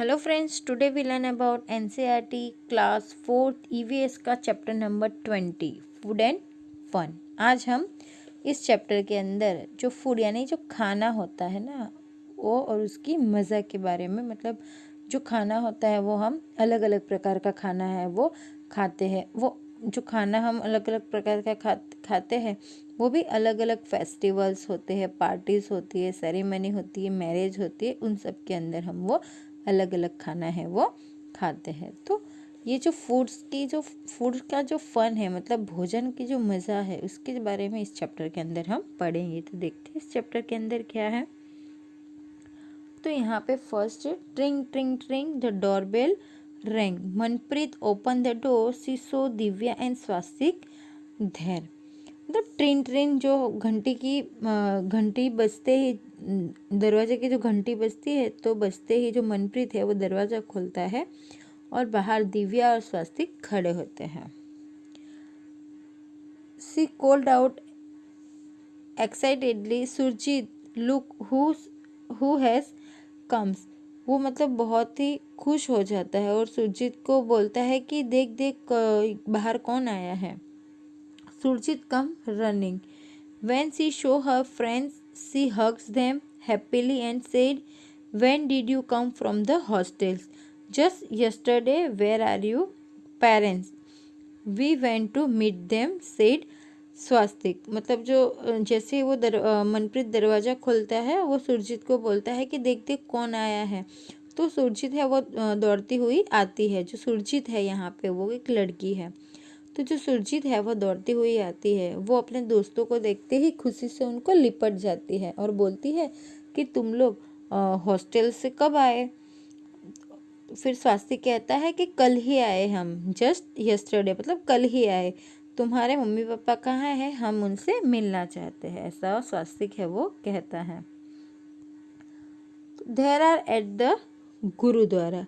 Hello friends, today we learn about NCERT class 4th EVS का chapter number 20 food and fun. आज हम इस chapter के अंदर जो फूड यानी जो खाना होता है ना वो और उसकी मज़ा के बारे में, मतलब जो खाना होता है वो हम अलग अलग प्रकार का खाना है वो खाते हैं। वो जो खाना हम अलग अलग प्रकार का खाते हैं वो भी अलग अलग फेस्टिवल्स होते हैं, पार्टीज़ होती है, सेरेमनी होती है, मैरिज होती है, उन सब के अंदर हम वो अलग अलग खाना है वो खाते हैं। तो ये जो फूड का जो फन है, मतलब भोजन की जो मज़ा है, उसके बारे में इस चैप्टर के अंदर हम पढ़ेंगे। तो देखते हैं इस चैप्टर के अंदर क्या है। तो यहाँ पे first tring tring tring the doorbell rang, Manpreet open the door, see so Divya and Swastik there. मतलब ट्रिन ट्रिन जो घंटी बजते ही, दरवाजे की जो घंटी बजती है तो बजते ही जो मनप्रीत है वो दरवाज़ा खोलता है और बाहर दिव्या और स्वास्तिक खड़े होते हैं। She called out excitedly, Surjeet look who has comes. वो मतलब बहुत ही खुश हो जाता है और सुरजीत को बोलता है कि देख देख बाहर कौन आया है। Surjit come running. When she saw her friends, she hugged them happily and said, "When did you come from the hostels?" "Just yesterday." "Where are your parents?" "We went to meet them," said स्वास्तिक। मतलब जो जैसे ही वो मनप्रीत दरवाज़ा खोलता है वो सुरजीत को बोलता है कि देख देख कौन आया है। तो सुरजीत है वो दौड़ती हुई आती है। जो सुरजीत है यहाँ पे वो एक लड़की है। तो जो सुरजीत है वो दौड़ती हुई आती है। वो अपने दोस्तों को देखते ही खुशी से उनको लिपट जाती है और बोलती है कि तुम लोग हॉस्टल से कब आए। फिर स्वास्तिक कहता है कि कल ही आए हम, जस्ट यस्टरडे, मतलब कल ही आए। तुम्हारे मम्मी पापा कहाँ हैं, हम उनसे मिलना चाहते हैं, ऐसा स्वास्तिक है वो कहता है। There are at the gurdwara,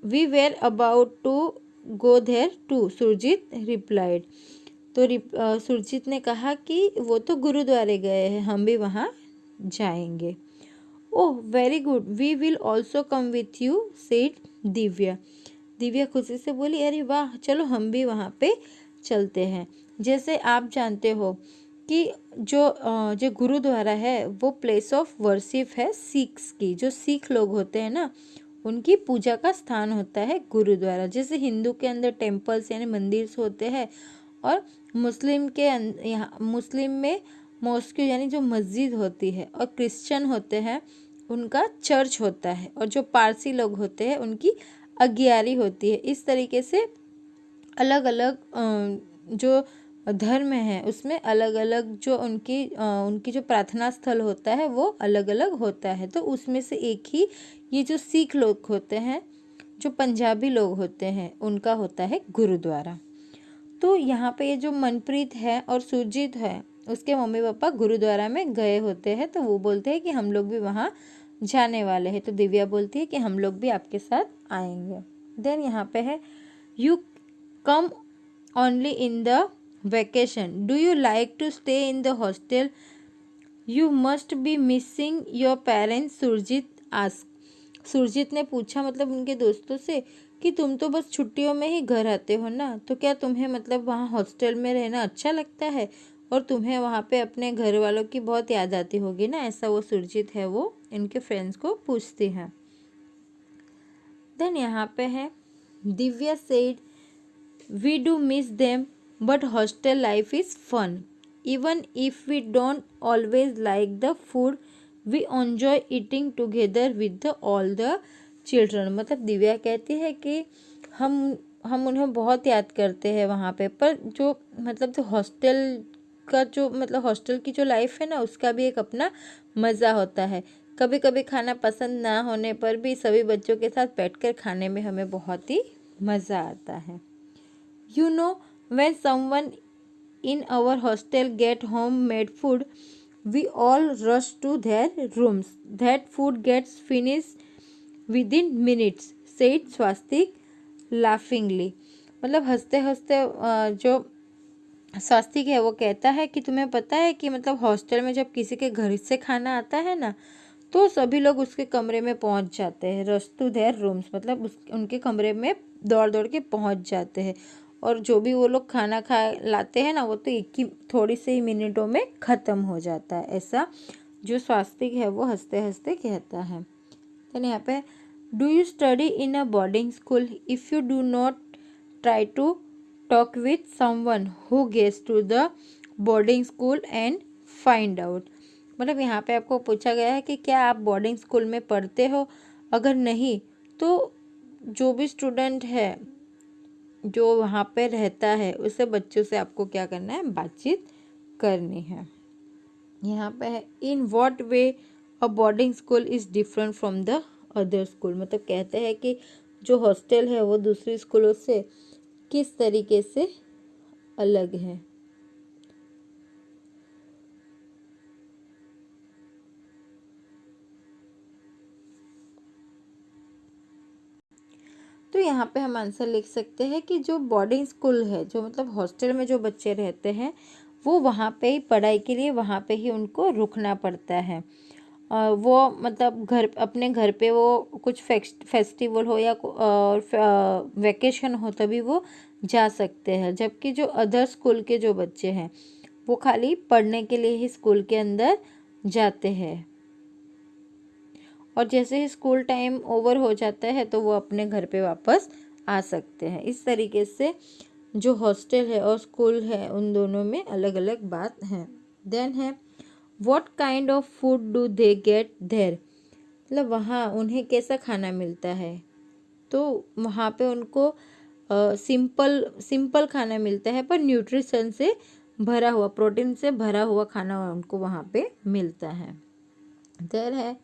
we were about to go there too, Surjit replied. तो सुरजीत ने कहा कि वो तो गुरुद्वारे गए हैं, हम भी वहाँ जाएंगे। Oh very good, we will also come with you, said Divya. Divya खुशी से बोली, अरे वाह, चलो हम भी वहाँ पे चलते हैं। जैसे आप जानते हो कि जो गुरुद्वारा है वो प्लेस ऑफ वर्शिप है सिख्स की। जो सिख लोग होते हैं ना उनकी पूजा का स्थान होता है गुरुद्वारा। जैसे हिंदू के अंदर टेम्पल्स यानी मंदिर होते हैं और मुस्लिम में मॉस्क यानी जो मस्जिद होती है, और क्रिश्चियन होते हैं उनका चर्च होता है, और जो पारसी लोग होते हैं उनकी अगियारी होती है। इस तरीके से अलग अलग जो धर्म है उसमें अलग अलग जो उनकी जो प्रार्थना स्थल होता है वो अलग अलग होता है। तो उसमें से एक ही ये जो सिख लोग होते हैं, जो पंजाबी लोग होते हैं, उनका होता है गुरुद्वारा। तो यहाँ पे ये जो मनप्रीत है और सुरजीत है उसके मम्मी पापा गुरुद्वारा में गए होते हैं। तो वो बोलते हैं कि हम लोग भी वहाँ जाने वाले हैं। तो दिव्या बोलती है कि हम लोग भी आपके साथ आएंगे। देन यहाँ पे है, you come only in the vacation, do you like to stay in the hostel, you must be missing your parents, Surjit ask. Surjit ने पूछा, मतलब उनके दोस्तों से, कि तुम तो बस छुट्टियों में ही घर आते हो ना, तो क्या तुम्हें मतलब वहाँ हॉस्टल में रहना अच्छा लगता है और तुम्हें वहाँ पे अपने घर वालों की बहुत याद आती होगी ना, ऐसा वो सुरजीत है वो इनके फ्रेंड्स को पूछती है। देन यहाँ पे है, Divya said, we do miss them but hostel life is fun, even if we don't always like the food, we enjoy eating together with all the children. मतलब दिव्या कहती है कि हम उन्हें बहुत याद करते हैं वहाँ पे, पर जो हॉस्टल का जो मतलब हॉस्टल की जो लाइफ है ना उसका भी एक अपना मज़ा होता है। कभी कभी खाना पसंद ना होने पर भी सभी बच्चों के साथ बैठकर खाने में हमें बहुत ही मज़ा आता है। You know, when someone in our hostel get home-made food, we all rush to their rooms. That food gets finished within minutes, said Swastik laughingly. मतलब हंसते हंसते जो स्वास्तिक है वो कहता है कि तुम्हें पता है कि मतलब हॉस्टल में जब किसी के घर से खाना आता है ना तो सभी लोग उसके कमरे में पहुंच जाते हैं। रश टू देयर रूम्स मतलब उनके कमरे में दौड़ दौड़ के पहुंच जाते हैं। और जो भी वो लोग खाना खा लाते हैं ना, वो तो एक ही थोड़ी से ही मिनटों में ख़त्म हो जाता है। ऐसा जो स्वास्तिक है वो हंसते हंसते कहता है। तो यहाँ पे do you study in a boarding school? If you do not try to talk with someone who gets to the boarding school and find out. मतलब यहाँ पे आपको पूछा गया है कि क्या आप बोर्डिंग स्कूल में पढ़ते हो? अगर नहीं तो जो भी स्टूडेंट है जो वहाँ पे रहता है उसे बच्चों से आपको क्या करना है, बातचीत करनी है। यहाँ पे है in what way a boarding school is different from the other school. मतलब कहते हैं कि जो हॉस्टल है वो दूसरी स्कूलों से किस तरीके से अलग है। तो यहाँ पे हम आंसर लिख सकते हैं कि जो बोर्डिंग स्कूल है, जो मतलब हॉस्टल में जो बच्चे रहते हैं, वो वहाँ पे ही पढ़ाई के लिए वहाँ पे ही उनको रुकना पड़ता है। वो मतलब अपने घर पे वो कुछ फेस्टिवल हो या वैकेशन हो तभी वो जा सकते हैं। जबकि जो अदर स्कूल के जो बच्चे हैं वो खाली पढ़ने के लिए ही स्कूल के अंदर जाते हैं। और जैसे ही स्कूल टाइम ओवर हो जाता है तो वो अपने घर पे वापस आ सकते हैं। इस तरीके से जो हॉस्टल है और स्कूल है उन दोनों में अलग अलग बात है। देन है what kind of food do they get there? मतलब वहाँ उन्हें कैसा खाना मिलता है? तो वहाँ पे उनको सिंपल सिंपल खाना मिलता है, पर न्यूट्रिशन से भरा हुआ, प्रोटीन से भरा हुआ खाना उनको वहाँ पे मिलता है। देयर है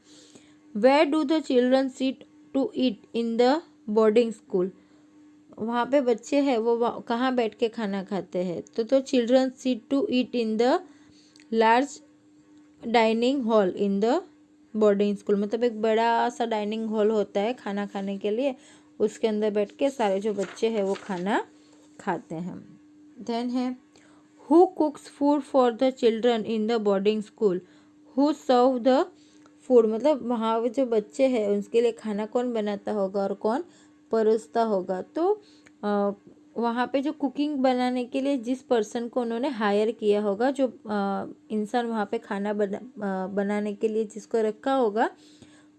where do the children sit to eat in the boarding school? वहाँ पे बच्चे हैं वो कहाँ बैठ के खाना खाते हैं? तो children sit to eat in the large dining hall in the boarding school. मतलब एक बड़ा सा डाइनिंग हॉल होता है खाना खाने के लिए, उसके अंदर बैठ के सारे जो बच्चे हैं वो खाना खाते हैं। देन है who cooks food for the children in the boarding school? Who serve the food? मतलब वहाँ जो बच्चे हैं उसके लिए खाना कौन बनाता होगा और कौन परोसता होगा? तो वहाँ पे जो कुकिंग बनाने के लिए जिस पर्सन को उन्होंने हायर किया होगा, जो इंसान वहाँ पे खाना बनाने के लिए जिसको रखा होगा,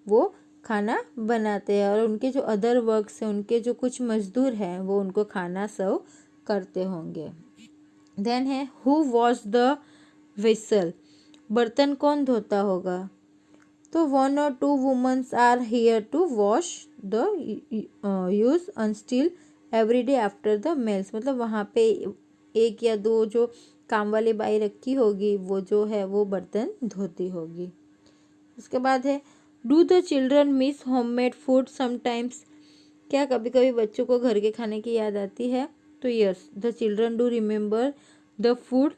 वो खाना बनाते हैं। और उनके जो अदर वर्क्स हैं, उनके जो कुछ मजदूर हैं वो उनको खाना सर्व करते होंगे। देन है हु वॉश द वेसल? बर्तन कौन धोता होगा? तो 1 or 2 women's are here to wash the used अनस्टिल every day after the meals. मतलब वहाँ पे 1 या 2 जो काम वाली बाई रखी होगी वो जो है वो बर्तन धोती होगी। उसके बाद है do the children miss homemade food sometimes? क्या कभी कभी बच्चों को घर के खाने की याद आती है? तो yes, the children do remember the food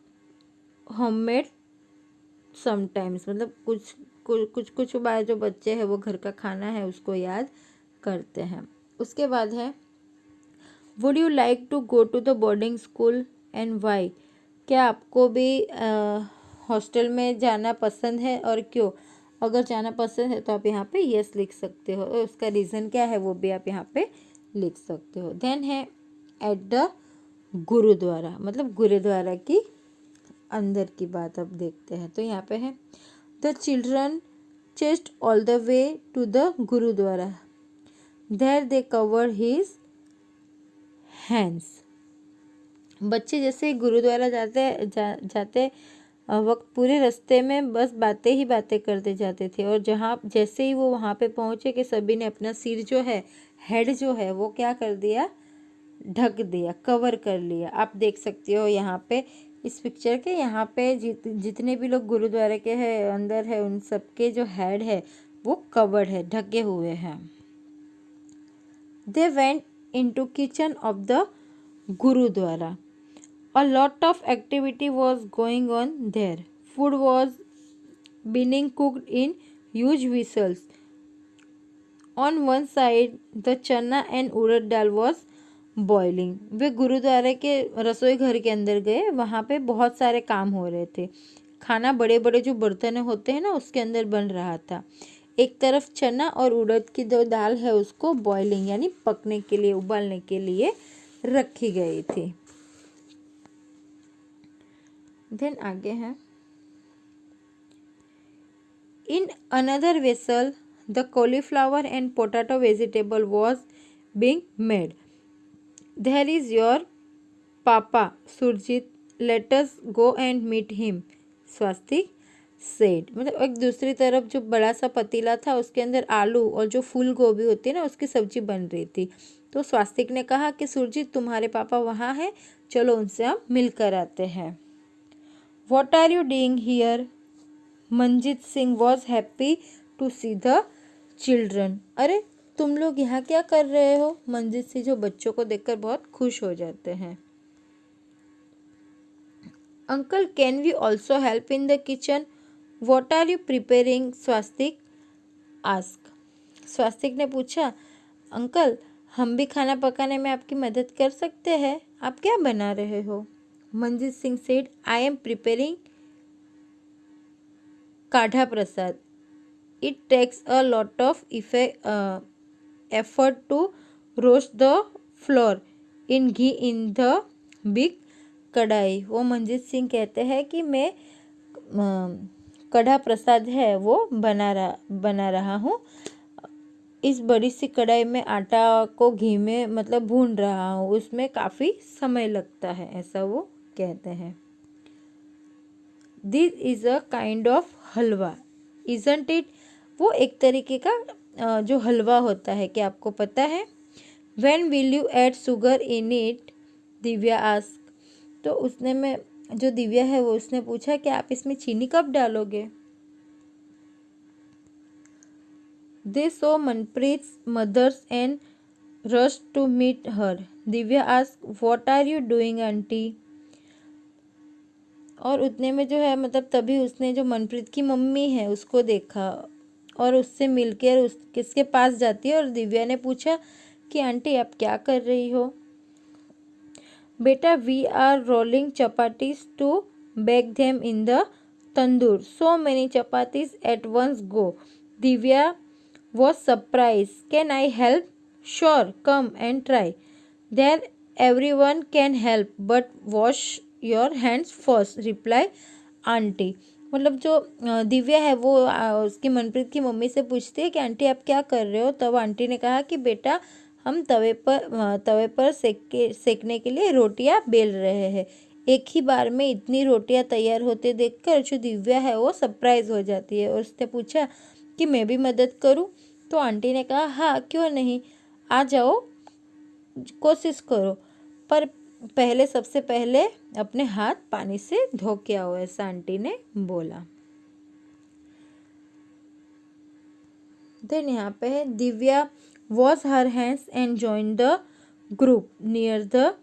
homemade sometimes. मतलब कुछ बार जो बच्चे हैं वो घर का खाना है उसको याद करते हैं। उसके बाद है would you like to go to the boarding school and why? क्या आपको भी हॉस्टल में जाना पसंद है और क्यों? अगर जाना पसंद है तो आप यहाँ पे यस लिख सकते हो, और उसका रीज़न क्या है वो भी आप यहाँ पे लिख सकते हो। देन है एट द गुरुद्वारा। मतलब गुरुद्वारा की अंदर की बात अब देखते हैं। तो यहाँ पे है the children chased all the way to the gurdwara, there they cover his hands. बच्चे जैसे गुरुद्वारा जाते वक्त पूरे रास्ते में बस बातें ही बातें करते जाते थे, और जैसे ही वो वहाँ पे पहुँचे कि सभी ने अपना सिर जो है, हेड जो है वो क्या कर दिया, ढक दिया, कवर कर लिया। आप देख सकते हो यहाँ पे इस पिक्चर के यहाँ पे जितने भी लोग गुरुद्वारे के हैं अंदर है उन सबके जो हेड है वो कवर्ड है, ढके हुए हैं। They went into kitchen of the gurdwara. A lot of activity was going on there. Food was being cooked in huge vessels. On one side, the chana and urad dal was boiling. वे गुरुद्वारे के रसोई घर के अंदर गए, वहाँ पे बहुत सारे काम हो रहे थे। खाना बड़े बड़े जो बर्तन होते हैं ना उसके अंदर बन रहा था। एक तरफ चना और उड़द की जो दाल है उसको बॉइलिंग यानी पकने के लिए, उबालने के लिए रखी गई थी। देन आगे है, in another vessel the cauliflower and potato vegetable was being made. There is your papa Surjeet, let us go and meet him, Swastik said. मतलब एक दूसरी तरफ जो बड़ा सा पतीला था उसके अंदर आलू और जो फूल गोभी होती है ना उसकी सब्जी बन रही थी। तो स्वास्तिक ने कहा कि सुरजीत तुम्हारे पापा वहाँ हैं, चलो उनसे हम मिलकर आते हैं। What are you doing here? Manjit Singh was happy to see the children. अरे तुम लोग यहाँ क्या कर रहे हो? मंजीत सिंह जो बच्चों को देखकर बहुत खुश हो जाते हैं। Uncle can we also help in the kitchen? What are you preparing? Swastik ask. Swastik ने पूछा, अंकल हम भी खाना पकाने में आपकी मदद कर सकते हैं, आप क्या बना रहे हो? Manjeet Singh said, I am preparing karah prasad. It takes a lot of effort to roast the flour in ghee in the big kadhai. वो मंजीत सिंह कहते हैं कि मैं कढ़ा प्रसाद है वो बना रहा हूँ। इस बड़ी सी कढ़ाई में आटा को घी में मतलब भून रहा हूँ, उसमें काफ़ी समय लगता है, ऐसा वो कहते हैं। This is a kind of halwa, isn't it? वो एक तरीके का जो हलवा होता है, क्या आपको पता है? When will you add sugar in it? Divya ask. तो उसने में जो दिव्या है वो उसने पूछा कि आप इसमें चीनी कब डालोगे? They saw Manpreet's mothers and rush to meet her. Divya ask, what are you doing aunty? और उतने में जो है मतलब तभी उसने जो मनप्रीत की मम्मी है उसको देखा और उससे मिलकर उस किसके पास जाती है और दिव्या ने पूछा कि आंटी आप क्या कर रही हो? बेटा we are rolling chapatis to bake them in the tandoor, so many chapatis at once go. Divya was surprise, can I help? Sure, come and try. There everyone can help but wash your hands first, reply aunty. मतलब जो दिव्या है वो उसकी मनप्रीत की mummy से पूछती है कि आंटी आप क्या कर रहे हो? तब आंटी ने कहा कि बेटा हम तवे पर सेकने के लिए रोटियां बेल रहे हैं। एक ही बार में इतनी रोटियां तैयार होते देखकर जो दिव्या है वो सरप्राइज हो जाती है और उसने पूछा कि मैं भी मदद करूं? तो आंटी ने कहा हाँ क्यों नहीं, आ जाओ, कोशिश करो, पर सबसे पहले अपने हाथ पानी से धो के आओ, ऐसा आंटी ने बोला। देन यहाँ पे है, Divya wash her hands and join the group near the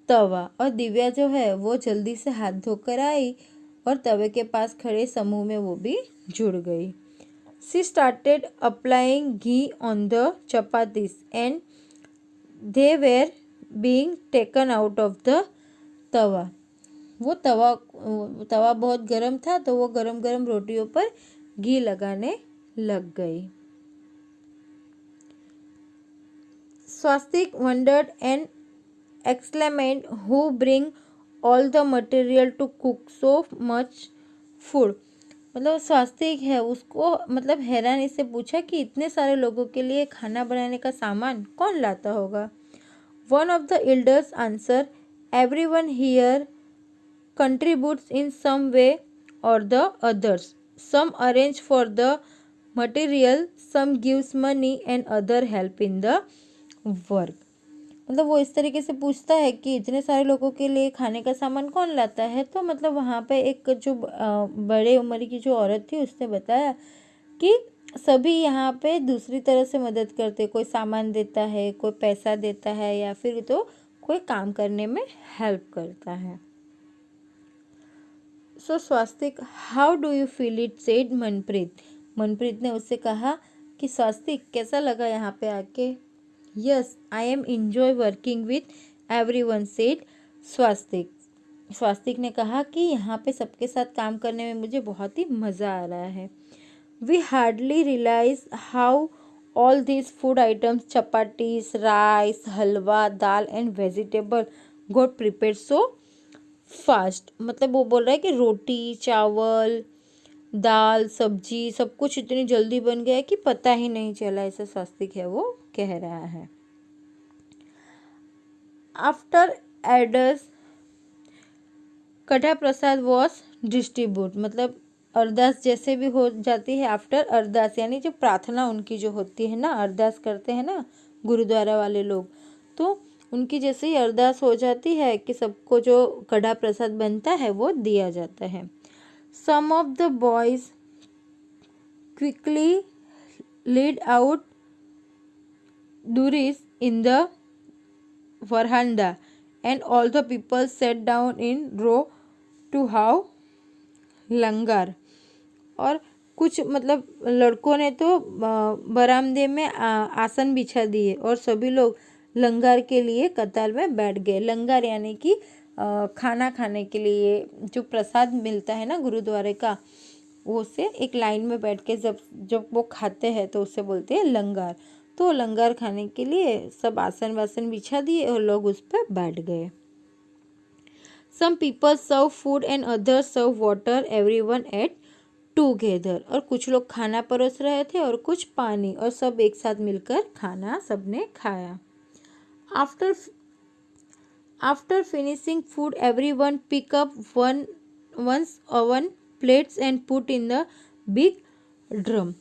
tawa. और दिव्या जो है वो जल्दी से हाथ धोकर आई और तवे के पास खड़े समूह में वो भी जुड़ गई। She started applying ghee on the chapatis and they were being taken out of the tawa. वो तवा बहुत गर्म था तो वो गरम गरम रोटियों पर घी लगाने लग गई। Swastik wondered and exclaimed, who bring all the material to cook so much food. मतलब स्वास्तिक है उसको मतलब हैरानी से पूछा कि इतने सारे लोगों के लिए खाना बनाने का सामान कौन लाता होगा? One of the elders answer, everyone here contributes in some way or the others. Some arrange for the material, some gives money and other help in the work. मतलब वो इस तरीके से पूछता है कि इतने सारे लोगों के लिए खाने का सामान कौन लाता है? तो मतलब वहाँ पे एक जो बड़े उम्र की जो औरत थी उसने बताया कि सभी यहाँ पे दूसरी तरह से मदद करते, कोई सामान देता है, कोई पैसा देता है या फिर तो कोई काम करने में हेल्प करता है। So Swastik, how do you feel it? Said Manpreet. Manpreet ने उससे कहा कि स्वास्तिक कैसा लगा यहाँ पे आके? Yes I am enjoy working with everyone, said Swastik. Swastik ने कहा कि यहाँ पे सबके साथ काम करने में मुझे बहुत ही मज़ा आ रहा है। We hardly realize how all these food items, chapatis, rice, halwa, dal and vegetable got prepared so fast. मतलब वो बोल रहा है कि रोटी, चावल, दाल, सब्जी सब कुछ इतनी जल्दी बन गया कि पता ही नहीं चला, ऐसा स्वस्तिक है वो कह रहा है. आफ्टर एडर्स कथा प्रसाद वॉज डिस्ट्रीब्यूट, मतलब अरदास जैसे भी हो जाती है आफ्टर अरदास, यानी जो प्रार्थना उनकी जो होती है ना, अरदास करते हैं ना गुरुद्वारा वाले लोग, तो उनकी जैसे ही अरदास हो जाती है कि सबको जो कड़ा प्रसाद बनता है वो दिया जाता है. Some of the boys quickly lead out duris in the veranda and all the people sat down in row to have लंगर. और कुछ मतलब लड़कों ने तो बरामदे में आसन बिछा दिए और सभी लोग लंगर के लिए कतार में बैठ गए. लंगर यानी कि खाना खाने के लिए जो प्रसाद मिलता है ना गुरुद्वारे का, वो से एक लाइन में बैठ के जब वो खाते हैं तो उससे बोलते हैं लंगर. तो लंगर खाने के लिए सब आसन वासन बिछा दिए और लोग उस पर बैठ गए. Some people serve food and other serve water, everyone ate together. और कुछ लोग खाना परोस रहे थे और कुछ पानी, और सब एक साथ मिलकर खाना सबने खाया. After finishing food everyone pick up one's own plates and put in the big drum.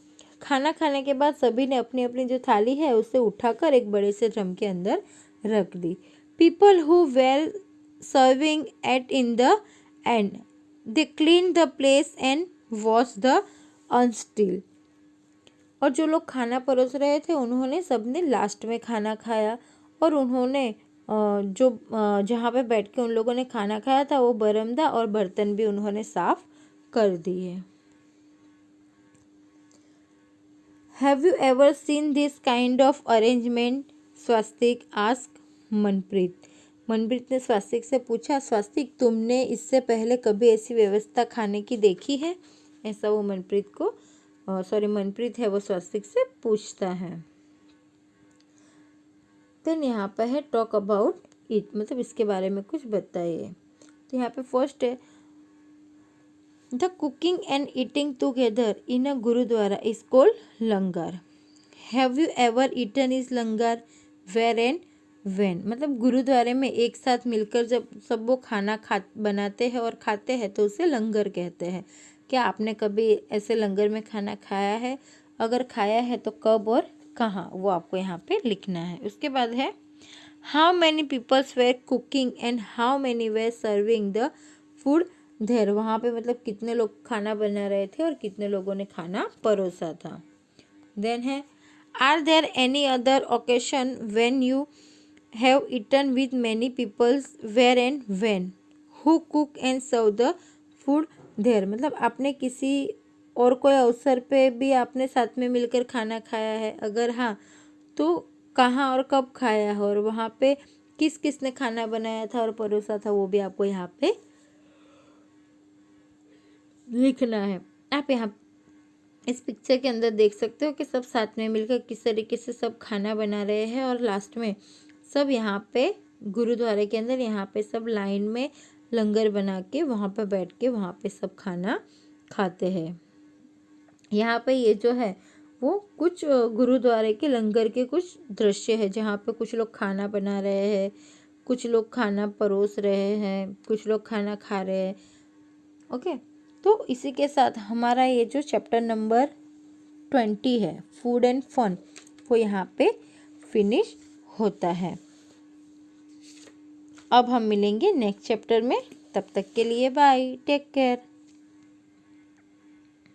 खाना खाने के बाद सभी ने अपनी अपनी जो थाली है उसे उठाकर एक बड़े से ड्रम के अंदर रख दी. People who were serving ate in the end they clean the place and wash the अनस्टिल. और जो लोग खाना परोस रहे थे उन्होंने सबने लास्ट में खाना खाया, और उन्होंने जो जहाँ पे बैठ के उन लोगों ने खाना खाया था वो बरमदा और बर्तन भी उन्होंने साफ कर दिए. Have you ever seen this kind of arrangement? Swastik ask Manpreet. Manpreet ने स्वस्तिक से पूछा, स्वस्तिक तुमने इससे पहले कभी ऐसी व्यवस्था खाने की देखी है? ऐसा वो मनप्रीत को मनप्रीत है वो स्वस्तिक से पूछता है. देन यहाँ पे है टॉक अबाउट इट, मतलब इसके बारे में कुछ बताइए. तो यहाँ पे फर्स्ट है the cooking and eating together in a gurdwara is called langar. Have you ever eaten is langar, where and when. मतलब गुरुद्वारे में एक साथ मिलकर जब सब वो खाना बनाते हैं और खाते हैं तो उसे लंगर कहते हैं. क्या आपने कभी ऐसे लंगर में खाना खाया है? अगर खाया है तो कब और कहाँ, वो आपको यहाँ पे लिखना है. उसके बाद है how many peoples were cooking and how many were serving the food there. वहाँ पे मतलब कितने लोग खाना बना रहे थे और कितने लोगों ने खाना परोसा था. देन है are there any other occasion when you have eaten with many peoples, where and when, who cook and serve the food there. मतलब आपने किसी और कोई अवसर पे भी आपने साथ में मिलकर खाना खाया है? अगर हाँ तो कहाँ और कब खाया है, और वहाँ पे किस किस ने खाना बनाया था और परोसा था, वो भी आपको यहाँ पे लिखना है. आप यहाँ इस पिक्चर के अंदर देख सकते हो कि सब साथ में मिलकर किस तरीके से सब खाना बना रहे हैं, और लास्ट में सब यहाँ पे गुरुद्वारे के अंदर यहाँ पे सब लाइन में लंगर बना के वहाँ पे बैठ के वहाँ पे सब खाना खाते हैं. यहाँ पे ये जो है वो कुछ गुरुद्वारे के लंगर के कुछ दृश्य है जहाँ पे कुछ लोग खाना बना रहे हैं, कुछ लोग खाना परोस रहे हैं, कुछ लोग खाना खा रहे हैं. ओके, तो इसी के साथ हमारा ये जो चैप्टर नंबर 20 है फूड एंड फन, वो यहाँ पे फिनिश होता है. अब हम मिलेंगे नेक्स्ट चैप्टर में, तब तक के लिए बाय, टेक केयर.